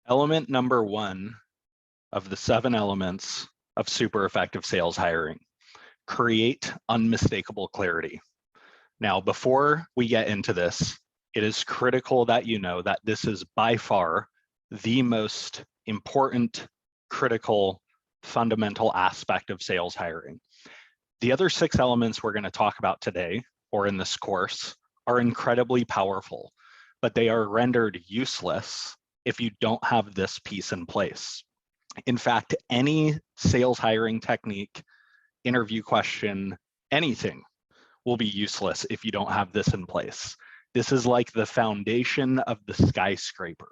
Element number one of the 7 elements of super effective sales hiring: create unmistakable clarity. Now, before we get into this, it is critical that you know that this is by far the most important, critical, fundamental aspect of sales hiring. The other 6 elements we're going to talk about today, or in this course, are incredibly powerful, but they are rendered useless if you don't have this piece in place. In fact, any sales hiring technique, interview question, anything will be useless if you don't have this in place. This is like the foundation of the skyscraper.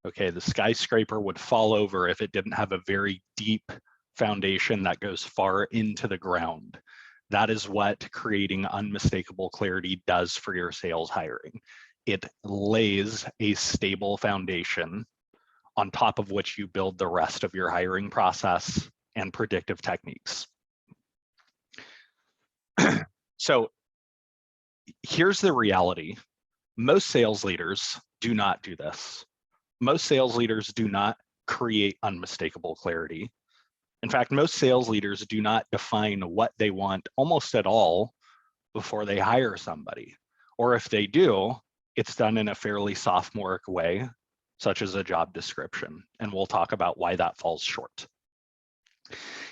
Okay, the skyscraper would fall over if it didn't have a very deep foundation that goes far into the ground. That is what creating unmistakable clarity does for your sales hiring. It lays a stable foundation on top of which you build the rest of your hiring process and predictive techniques. So here's the reality. Most sales leaders do not do this. Most sales leaders do not create unmistakable clarity. In fact, most sales leaders do not define what they want almost at all before they hire somebody. Or if they do, it's done in a fairly sophomoric way, such as a job description. And we'll talk about why that falls short.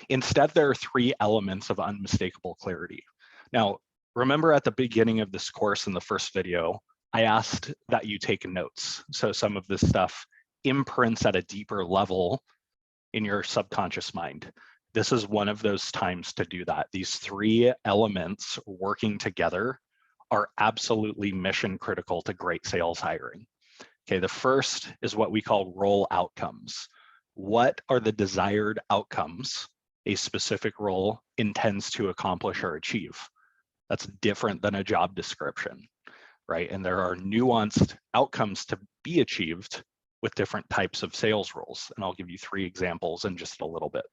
Instead, there are 3 elements of unmistakable clarity. Now, remember at the beginning of this course in the first video, I asked that you take notes. So some of this stuff imprints at a deeper level in your subconscious mind. This is one of those times to do that. These 3 elements working together are absolutely mission critical to great sales hiring. Okay, the first is what we call role outcomes. What are the desired outcomes a specific role intends to accomplish or achieve? That's different than a job description, right? And there are nuanced outcomes to be achieved with different types of sales roles. And I'll give you 3 examples in just a little bit.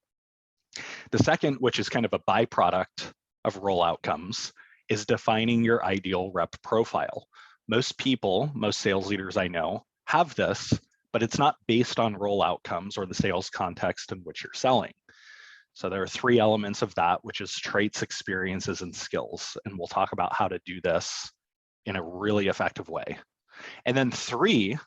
The second, which is kind of a byproduct of role outcomes, is defining your ideal rep profile. Most people, most sales leaders I know, have this, but it's not based on role outcomes or the sales context in which you're selling. So there are 3 elements of that, which is traits, experiences, and skills. And we'll talk about how to do this in a really effective way. And then 3,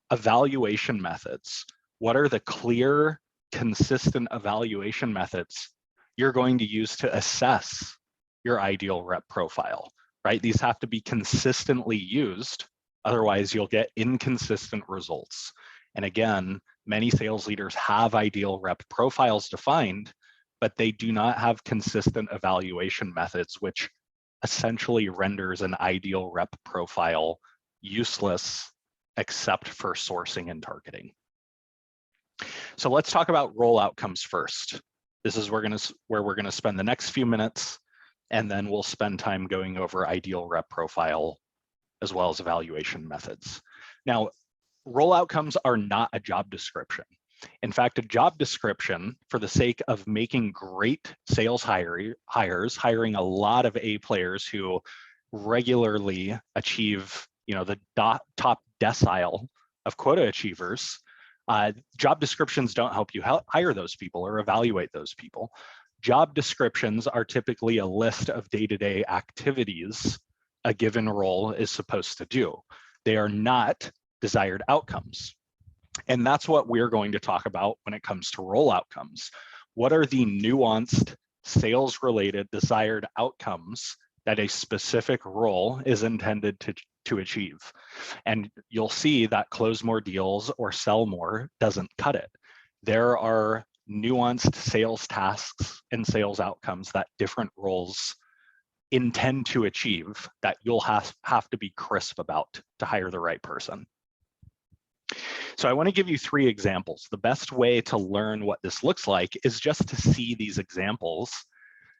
evaluation methods. What are the clear, consistent evaluation methods you're going to use to assess your ideal rep profile, right? These have to be consistently used. Otherwise, you'll get inconsistent results. And again, many sales leaders have ideal rep profiles defined, but they do not have consistent evaluation methods, which essentially renders an ideal rep profile useless except for sourcing and targeting. So let's talk about role outcomes first. This is where we're gonna spend the next few minutes, and then we'll spend time going over ideal rep profile as well as evaluation methods. Now, role outcomes are not a job description. In fact, a job description, for the sake of making great sales hires, hiring a lot of A players who regularly achieve, the top decile of quota achievers, job descriptions don't help you hire those people or evaluate those people. Job descriptions are typically a list of day-to-day activities a given role is supposed to do. They are not desired outcomes. And that's what we're going to talk about when it comes to role outcomes. What are the nuanced sales-related desired outcomes that a specific role is intended to achieve? And you'll see that close more deals or sell more doesn't cut it. There are nuanced sales tasks and sales outcomes that different roles intend to achieve that you'll have to be crisp about to hire the right person. So I want to give you 3 examples. The best way to learn what this looks like is just to see these examples,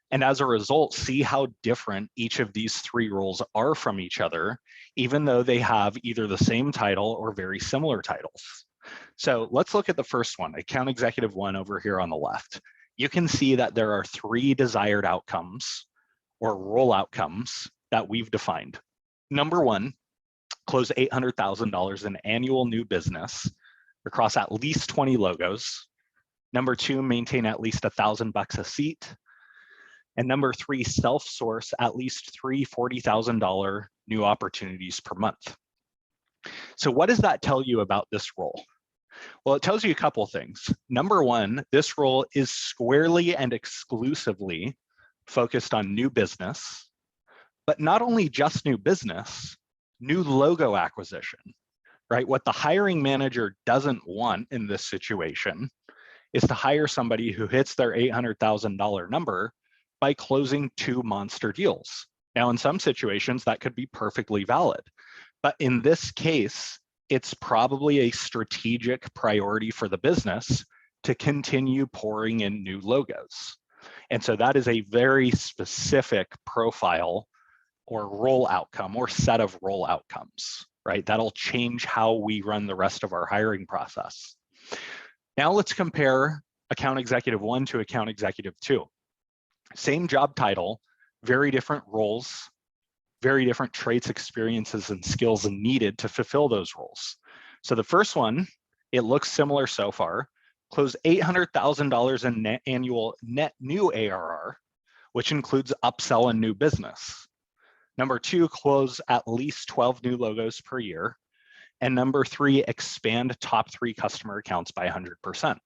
and as a result, see how different each of these 3 roles are from each other, even though they have either the same title or very similar titles. So let's look at the first one, account executive 1 over here on the left. You can see that there are 3 desired outcomes or role outcomes that we've defined. Number 1, close $800,000 in annual new business across at least 20 logos. Number 2, maintain at least $1,000 a seat. And number 3, self-source at least 3 $40,000 new opportunities per month. So what does that tell you about this role? Well, it tells you a couple things. Number 1, this role is squarely and exclusively focused on new business, but not only just new business, new logo acquisition, right? What the hiring manager doesn't want in this situation is to hire somebody who hits their $800,000 number by closing 2 monster deals. Now, in some situations, that could be perfectly valid. But in this case, it's probably a strategic priority for the business to continue pouring in new logos. And so that is a very specific profile or role outcome or set of role outcomes, right? That'll change how we run the rest of our hiring process. Now let's compare account executive 1 to account executive 2. Same job title, very different roles, very different traits, experiences, and skills needed to fulfill those roles. So the first one, it looks similar so far. Close $800,000 in annual net new ARR, which includes upsell and new business. Number 2, close at least 12 new logos per year. And number 3, expand top 3 customer accounts by 100%.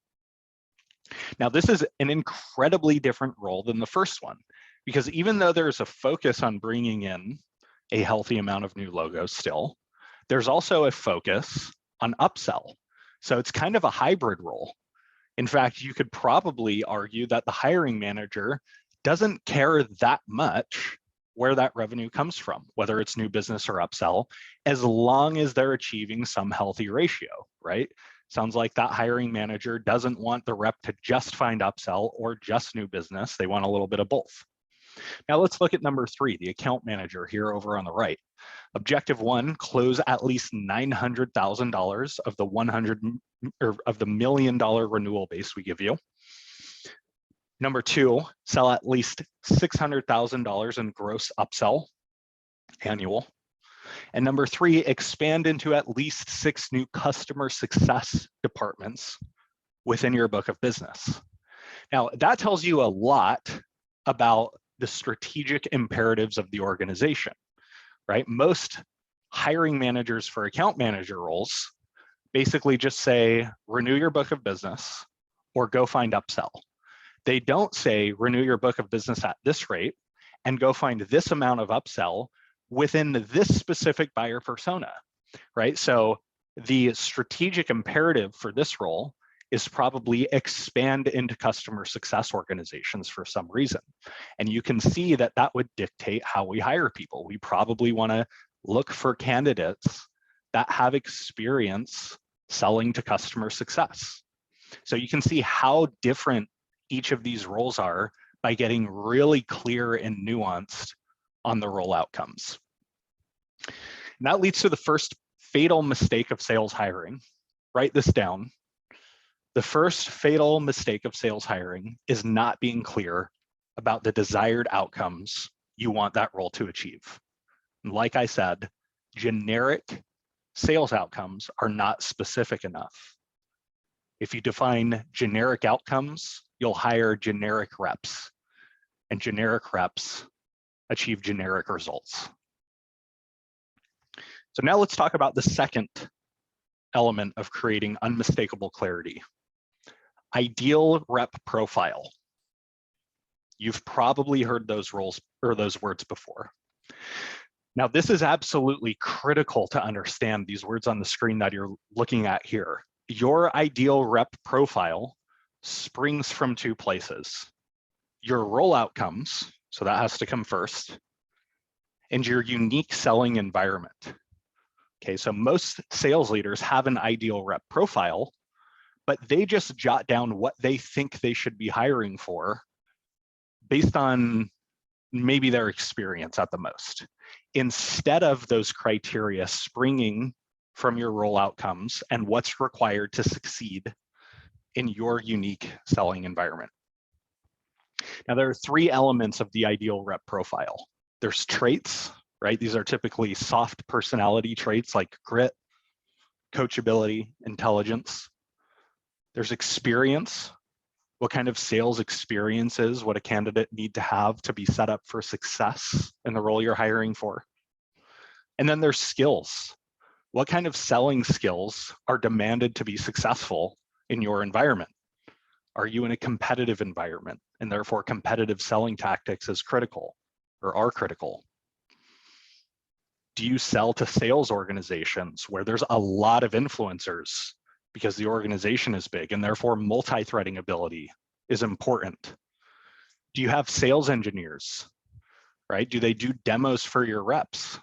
Now, this is an incredibly different role than the first one, because even though there's a focus on bringing in a healthy amount of new logos still, there's also a focus on upsell. So it's kind of a hybrid role. In fact, you could probably argue that the hiring manager doesn't care that much where that revenue comes from, whether it's new business or upsell, as long as they're achieving some healthy ratio, right? Sounds like that hiring manager doesn't want the rep to just find upsell or just new business. They want a little bit of both. Now let's look at number 3, the account manager here over on the right. Objective 1, close at least $900,000 of the $1 million renewal base we give you. Number 2, sell at least $600,000 in gross upsell annual. And number 3, expand into at least 6 new customer success departments within your book of business. Now, that tells you a lot about the strategic imperatives of the organization, right? Most hiring managers for account manager roles basically just say, renew your book of business or go find upsell. They don't say, renew your book of business at this rate and go find this amount of upsell within this specific buyer persona, right? So the strategic imperative for this role is probably expand into customer success organizations for some reason. And you can see that that would dictate how we hire people. We probably want to look for candidates that have experience selling to customer success. So you can see how different each of these roles are by getting really clear and nuanced on the role outcomes. And that leads to the first fatal mistake of sales hiring. Write this down. The first fatal mistake of sales hiring is not being clear about the desired outcomes you want that role to achieve. And like I said, generic sales outcomes are not specific enough. If you define generic outcomes, you'll hire generic reps, and generic reps achieve generic results. So now let's talk about the second element of creating unmistakable clarity. Ideal rep profile. You've probably heard those roles or those words before. Now, this is absolutely critical to understand these words on the screen that you're looking at here. Your ideal rep profile springs from 2 places. Your role outcomes, so that has to come first, and your unique selling environment. Okay, so most sales leaders have an ideal rep profile, but they just jot down what they think they should be hiring for based on maybe their experience at the most, instead of those criteria springing from your role outcomes and what's required to succeed in your unique selling environment. Now, there are 3 elements of the ideal rep profile. There's traits, right? These are typically soft personality traits like grit, coachability, intelligence. There's experience. What kind of sales experiences would a candidate need to have to be set up for success in the role you're hiring for? And then there's skills. What kind of selling skills are demanded to be successful in your environment? Are you in a competitive environment, and therefore competitive selling tactics is critical or are critical? Do you sell to sales organizations where there's a lot of influencers because the organization is big and therefore multi-threading ability is important? Do you have sales engineers, right? Do they do demos for your reps?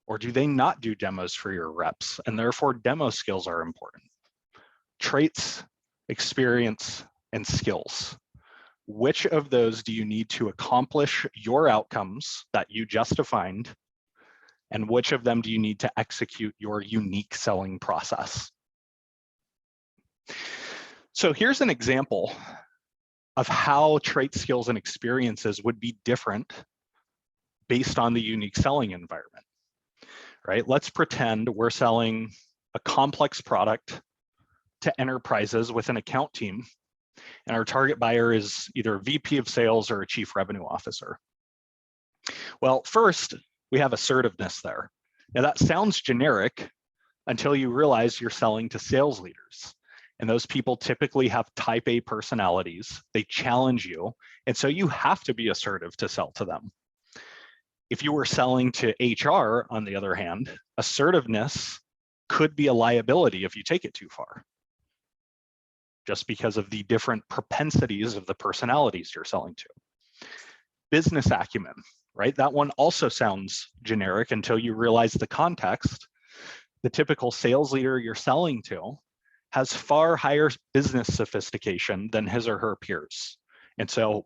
Or do they not do demos for your reps? And therefore demo skills are important. Traits, experience, and skills. Which of those do you need to accomplish your outcomes that you just defined? And which of them do you need to execute your unique selling process? So here's an example of how trait skills and experiences would be different based on the unique selling environment, right? Let's pretend we're selling a complex product to enterprises with an account team, and our target buyer is either a VP of sales or a chief revenue officer. Well, first, we have assertiveness there. Now that sounds generic until you realize you're selling to sales leaders. And those people typically have type A personalities. They challenge you. And so you have to be assertive to sell to them. If you were selling to HR, on the other hand, assertiveness could be a liability if you take it too far, just because of the different propensities of the personalities you're selling to. Business acumen, right? That one also sounds generic until you realize the context. The typical sales leader you're selling to has far higher business sophistication than his or her peers. And so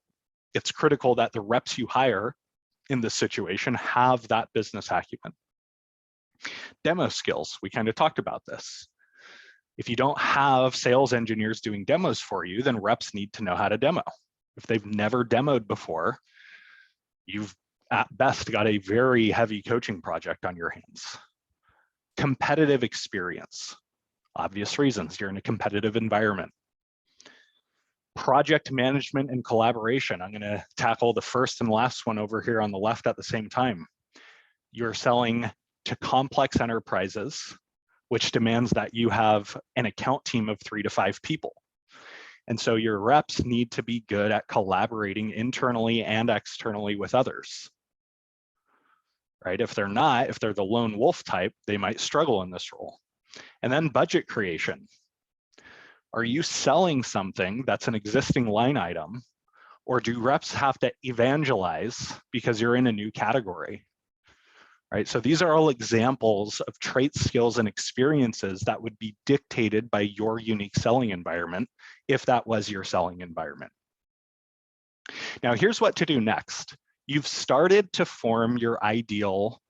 it's critical that the reps you hire in this situation have that business acumen. Demo skills, we kind of talked about this. If you don't have sales engineers doing demos for you, then reps need to know how to demo. If they've never demoed before, you've at best got a very heavy coaching project on your hands. Competitive experience. Obvious reasons, you're in a competitive environment. Project management and collaboration. I'm going to tackle the first and last one over here on the left at the same time. You're selling to complex enterprises, which demands that you have an account team of 3 to 5 people. And so your reps need to be good at collaborating internally and externally with others. Right? If they're not, if they're the lone wolf type, they might struggle in this role. And then budget creation. Are you selling something that's an existing line item, or do reps have to evangelize because you're in a new category? Right? So these are all examples of traits, skills, and experiences that would be dictated by your unique selling environment if that was your selling environment. Now, here's what to do next. You've started to form your ideal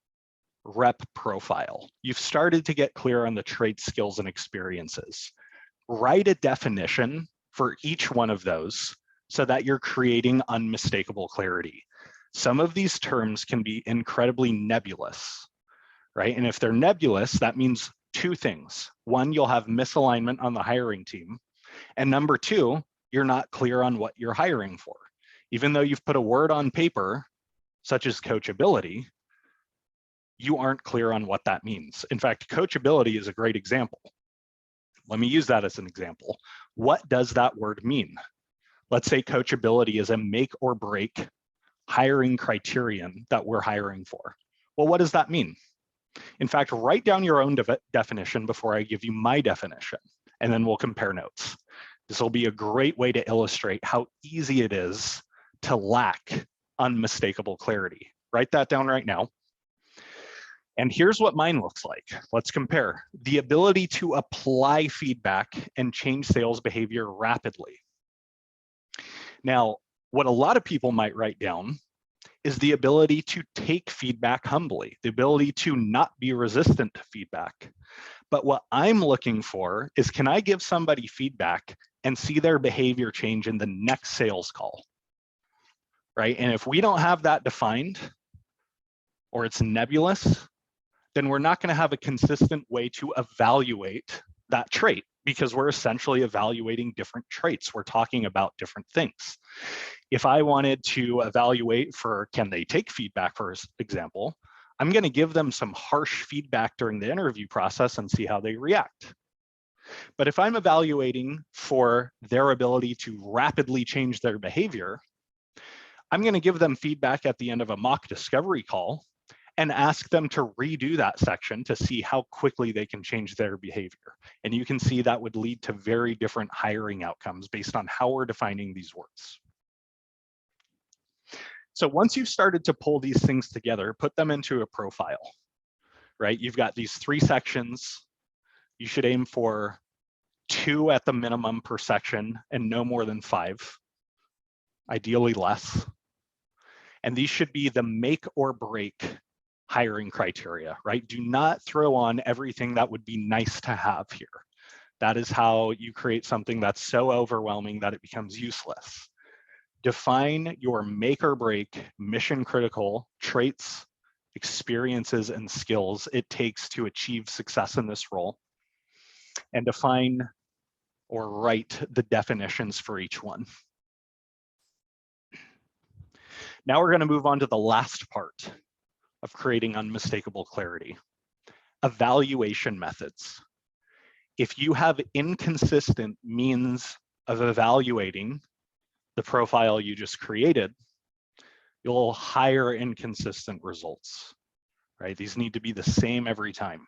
rep profile. You've started to get clear on the traits, skills, and experiences. Write a definition for each one of those so that you're creating unmistakable clarity. Some of these terms can be incredibly nebulous, right? And if they're nebulous, that means 2 things. 1, you'll have misalignment on the hiring team. And number 2, you're not clear on what you're hiring for. Even though you've put a word on paper, such as coachability, you aren't clear on what that means. In fact, coachability is a great example. Let me use that as an example. What does that word mean? Let's say coachability is a make or break hiring criterion that we're hiring for. Well, what does that mean? In fact, write down your own definition before I give you my definition, and then we'll compare notes. This will be a great way to illustrate how easy it is to lack unmistakable clarity. Write that down right now. And here's what mine looks like. Let's compare. The ability to apply feedback and change sales behavior rapidly. Now, what a lot of people might write down is the ability to take feedback humbly, the ability to not be resistant to feedback. But what I'm looking for is, can I give somebody feedback and see their behavior change in the next sales call, right? And if we don't have that defined, or it's nebulous, then we're not going to have a consistent way to evaluate that trait, because we're essentially evaluating different traits. We're talking about different things. If I wanted to evaluate for can they take feedback, for example, I'm going to give them some harsh feedback during the interview process and see how they react. But if I'm evaluating for their ability to rapidly change their behavior, I'm going to give them feedback at the end of a mock discovery call and ask them to redo that section to see how quickly they can change their behavior. And you can see that would lead to very different hiring outcomes based on how we're defining these words. So once you've started to pull these things together, put them into a profile, right? You've got these 3 sections. You should aim for 2 at the minimum per section and no more than 5, ideally less. And these should be the make or break hiring criteria, right? Do not throw on everything that would be nice to have here. That is how you create something that's so overwhelming that it becomes useless. Define your make or break mission critical traits, experiences, and skills it takes to achieve success in this role, and define or write the definitions for each one. Now we're going to move on to the last part of creating unmistakable clarity: evaluation methods. If you have inconsistent means of evaluating the profile you just created, you'll hire inconsistent results, right? These need to be the same every time.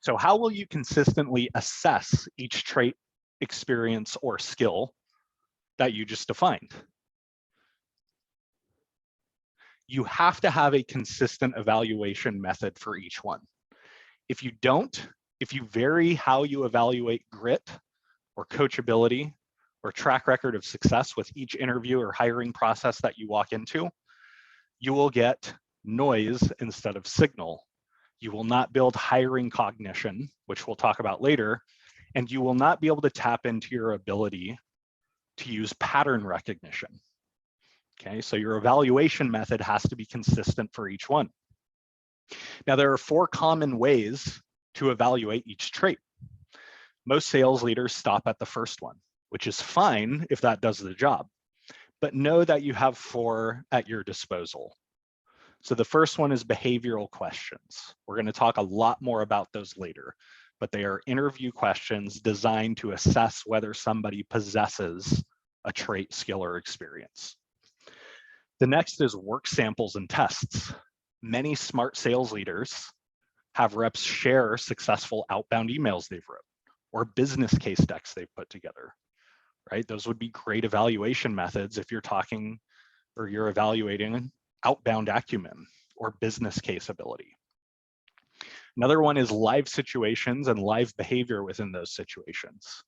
So how will you consistently assess each trait, experience, or skill that you just defined? You have to have a consistent evaluation method for each one. If you don't, if you vary how you evaluate grit or coachability or track record of success with each interview or hiring process that you walk into, you will get noise instead of signal. You will not build hiring cognition, which we'll talk about later, and you will not be able to tap into your ability to use pattern recognition. Okay, so your evaluation method has to be consistent for each one. Now, there are 4 common ways to evaluate each trait. Most sales leaders stop at the first one, which is fine if that does the job, but know that you have 4 at your disposal. So the first one is behavioral questions. We're going to talk a lot more about those later, but they are interview questions designed to assess whether somebody possesses a trait, skill, or experience. The next is work samples and tests. Many smart sales leaders have reps share successful outbound emails they've wrote or business case decks they've put together, right? Those would be great evaluation methods if you're talking or you're evaluating outbound acumen or business case ability. Another one is live situations and live behavior within those situations.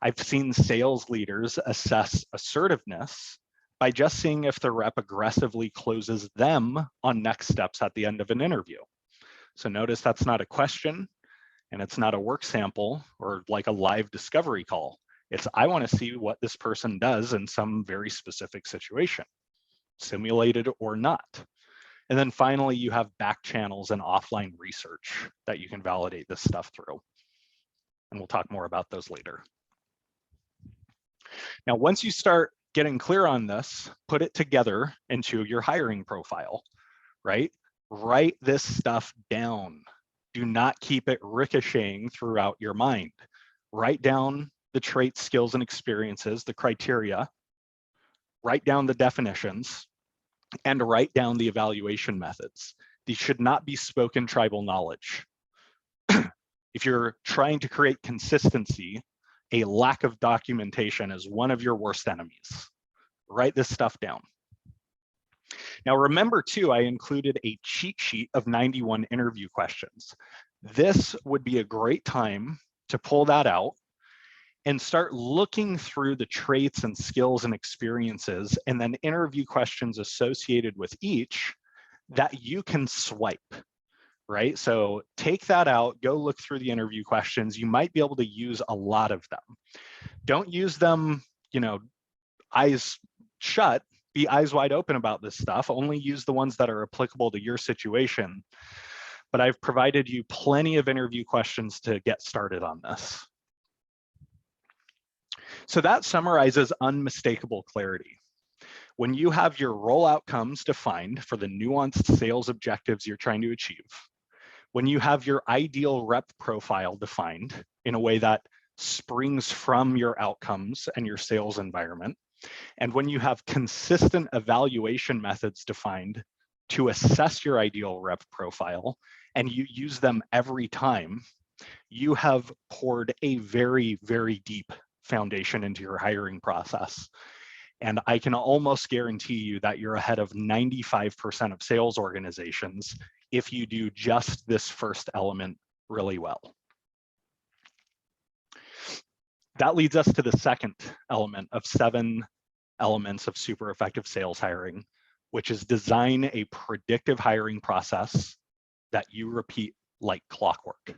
I've seen sales leaders assess assertiveness by just seeing if the rep aggressively closes them on next steps at the end of an interview. So notice that's not a question and it's not a work sample or like a live discovery call. It's I want to see what this person does in some very specific situation, simulated or not. And then finally, you have back channels and offline research that you can validate this stuff through. And we'll talk more about those later. Now, once you start getting clear on this, put it together into your hiring profile, right? Write this stuff down. Do not keep it ricocheting throughout your mind. Write down the traits, skills, and experiences, the criteria, write down the definitions, and write down the evaluation methods. These should not be spoken tribal knowledge. If you're trying to create consistency, a lack of documentation is one of your worst enemies. Write this stuff down. Now remember too, I included a cheat sheet of 91 interview questions. This would be a great time to pull that out and start looking through the traits and skills and experiences and then interview questions associated with each that you can swipe, right? So take that out, go look through the interview questions. You might be able to use a lot of them. Don't use them, eyes shut, be eyes wide open about this stuff. Only use the ones that are applicable to your situation. But I've provided you plenty of interview questions to get started on this. So that summarizes unmistakable clarity. When you have your role outcomes defined for the nuanced sales objectives you're trying to achieve, when you have your ideal rep profile defined in a way that springs from your outcomes and your sales environment, and when you have consistent evaluation methods defined to assess your ideal rep profile, and you use them every time, you have poured a very, very deep foundation into your hiring process. And I can almost guarantee you that you're ahead of 95% of sales organizations if you do just this first element really well. That leads us to the second element of 7 elements of super effective sales hiring, which is design a predictive hiring process that you repeat like clockwork.